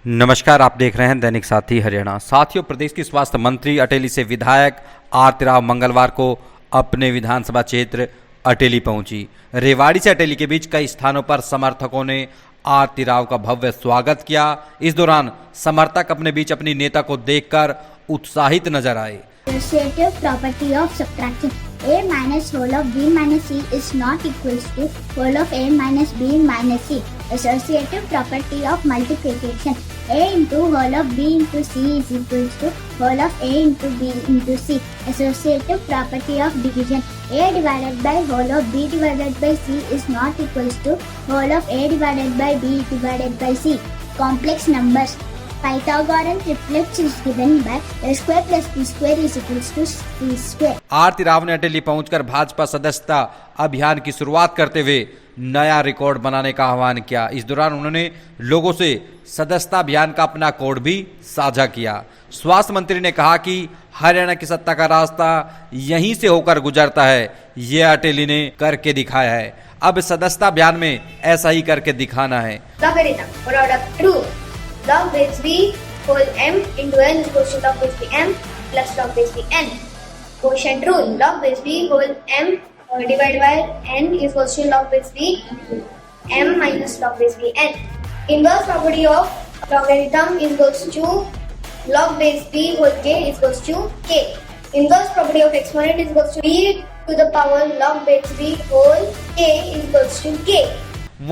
नमस्कार, आप देख रहे हैं दैनिक साथी हरियाणा। साथियों, प्रदेश की स्वास्थ्य मंत्री अटेली से विधायक आरती राव मंगलवार को अपने विधानसभा क्षेत्र अटेली पहुंची। रेवाड़ी से अटेली के बीच कई स्थानों पर समर्थकों ने आरती राव का भव्य स्वागत किया। इस दौरान समर्थक अपने बीच अपनी नेता को देखकर उत्साहित नजर आए। Associative property of subtraction a minus whole of b minus c is not equals to whole of a minus b minus c. Associative property of multiplication a into whole of b into c is equals to whole of a into b into c. Associative property of division a divided by whole of b divided by c is not equals to whole of a divided by b divided by c. Complex numbers Pythagorean triplet is given by a square plus b square is equals to c square. आरती राव ने अटेली पहुंचकर भाजपा सदस्यता अभियान की शुरुआत करते हुए नया record बनाने का आह्वान किया। इस दौरान उन्होंने लोगों से सदस्यता अभियान का अपना कोड भी साझा किया। स्वास्थ्य मंत्री ने कहा कि हरियाणा की सत्ता का रास्ता यहीं से होकर गुजरता है, ये अटेली ने करके दिखाया है। अब सदस्यता अभियान में ऐसा ही करके दिखाना है। Log base b whole m into n is equals to log base b m plus log base b n. Quotient rule. Log base b whole m divided by n is equals to log base b m minus log base b n. Inverse property of logarithm is equals to log base b whole k is equals to k. Inverse property of exponent is equals to b to the power log base b whole k is equals to k.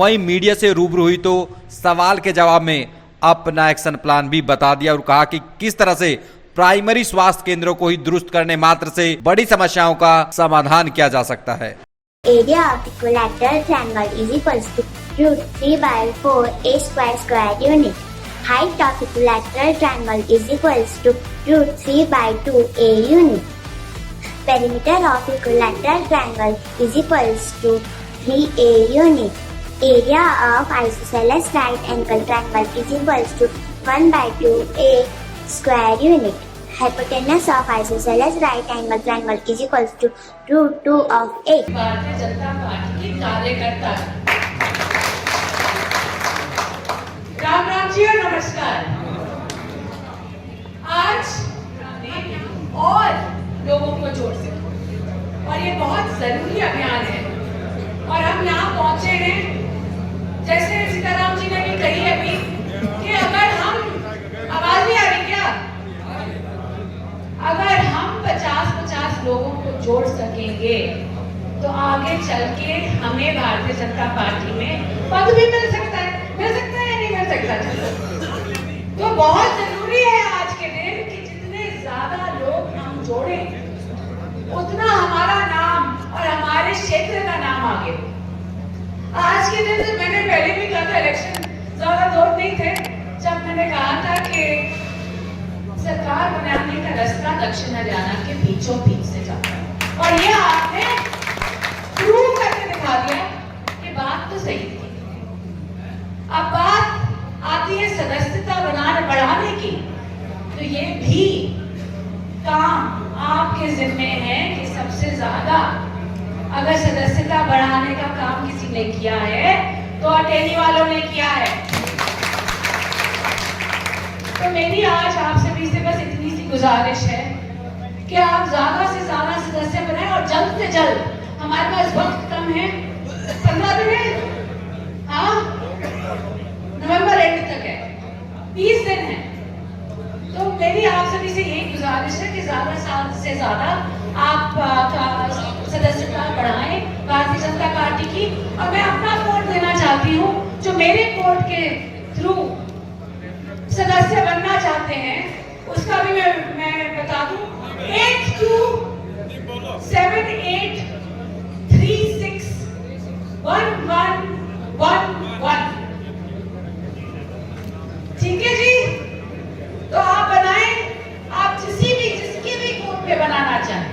वहीं media से रूबरू हुई तो सवाल के जवाब में अपना एक्शन प्लान भी बता दिया और कहा कि किस तरह से प्राइमरी स्वास्थ्य केंद्रों को ही दुरुस्त करने मात्र से बड़ी समस्याओं का समाधान किया जा सकता है। Area of equilateral triangle is equals to root 3 by 4 a square unit. Height of equilateral triangle is equals to root 3 by 2 a unit. Perimeter of equilateral triangle is equals to 3 a unit. Area of isosceles right angle triangle is equals to 1 by 2 a square unit. Hypotenuse of isosceles right angle triangle is equals to root 2 of a. Bharatiya Janata party की कार्यकर्ता। राम राम जी और नमस्कार। आज और लोगों को जोड़ सके और ये बहुत जरूरी अभियान है और हम यहाँ पहुंचे हैं जैसे सीताराम जी ने भी कही अभी कि अगर हम आवाज नहीं आ रही क्या, अगर हम 50-50 लोगों को जोड़ सकेंगे तो आगे चल के हमें भारतीय जनता पार्टी में पद भी मिल सकता है या नहीं मिल सकता। तो बहुत जरूरी है आज के दिन कि जितने ज्यादा लोग हम जोड़ें उतना हमारा नाम और हमारे क्षेत्र का नाम आगे। आज के दिन से मैंने पहले भी कहा था, इलेक्शन ज्यादा दूर नहीं थे जब मैंने कहा था कि सरकार बनाने का रास्ता दक्षिण हरियाणा के बीचों बीच से जाता है और ये आपने प्रूव करके दिखा दिया कि बात तो सही थी। अब बात आती है सदस्यता बढ़ाने की, तो ये भी काम आपके जिम्मे है कि सबसे ज्यादा अगर सदस्यता बढ़ाने का काम किसी ने किया है तो अटेली वालों ने किया है। तो मेरी आज आप सभी से बस इतनी सी गुजारिश है कि आप ज्यादा से ज्यादा सदस्य बनाएं और जल्द से जल्द, हमारे पास वक्त कम है, 15 दिन है, हाँ नवंबर एंड तक है, 20 दिन है। तो मेरी आप सभी से यही गुजारिश है कि ज्यादा से ज्यादा आप सदस्यता बढ़ाएं भारतीय जनता पार्टी की। और मैं अपना कोड देना चाहती हूँ, जो मेरे कोड के थ्रू सदस्य बनना चाहते हैं उसका भी मैं बता दूं, 8278361111। ठीक है जी, तो आप बनाएं, आप जिसके भी कोड पे बनाना चाहें,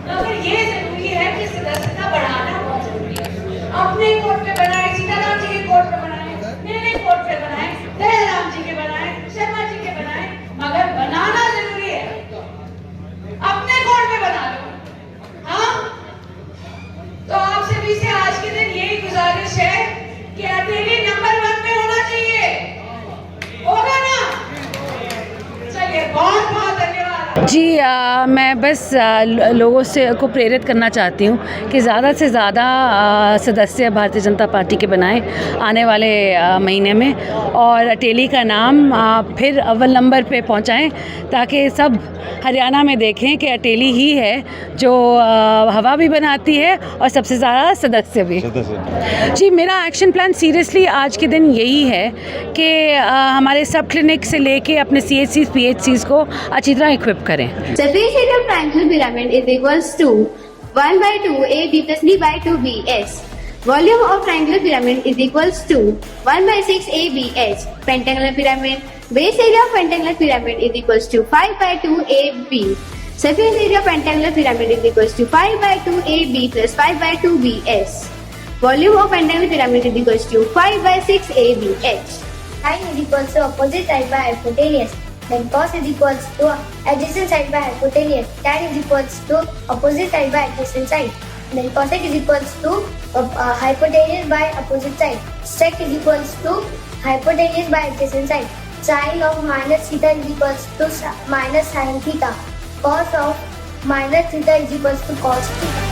मगर ये जरूरी है कि सदस्यता बढ़ाना बहुत जरूरी है। अपने कोड पे बनाए, सीताराम जी के कोड पे बनाए, मेरे कोड पे बनाए, दयाराम जी के बनाए, शर्मा जी के बनाए, मगर बनाना जरूरी है। अपने कोड पे बना लो। हाँ, तो आप सभी से आज के दिन यही गुजारिश है कि अटेली नंबर 1 में होना चाहिए। होगा ना? जी मैं बस लोगों से को प्रेरित करना चाहती हूँ कि ज़्यादा से ज़्यादा सदस्य भारतीय जनता पार्टी के बनाएं आने वाले महीने में, और अटेली का नाम फिर अव्वल नंबर पे पहुँचाएं, ताकि सब हरियाणा में देखें कि अटेली ही है जो हवा भी बनाती है और सबसे ज़्यादा सदस्य भी। जी मेरा एक्शन प्लान सीरियसली आज के दिन यही है कि हमारे सब क्लिनिक से लेके अपने CHCs PHCs को अच्छी तरह इक्विप करें। Surface area of triangular pyramid is equals to 1 by 2 AB plus B by 2 BS. Volume of triangular pyramid is equals to 1 by 6 ABH. Pentagonal pyramid. Base area of pentagonal pyramid is equals to 5 by 2 AB. Surface area of pentagonal pyramid is equals to 5 by 2 AB plus 5 by 2 BS. Volume of pentagonal pyramid is equals to 5 by 6 ABH. Sine is equals to opposite side by hypotenuse. Then cos is equals to adjacent side by hypotenuse. Tan is equals to opposite side by adjacent side. Then cosec is equals to hypotenuse by opposite side. Sec is equals to hypotenuse by adjacent side. Sine of minus theta is equals to minus sin theta. Cos of minus theta is equals to cos theta.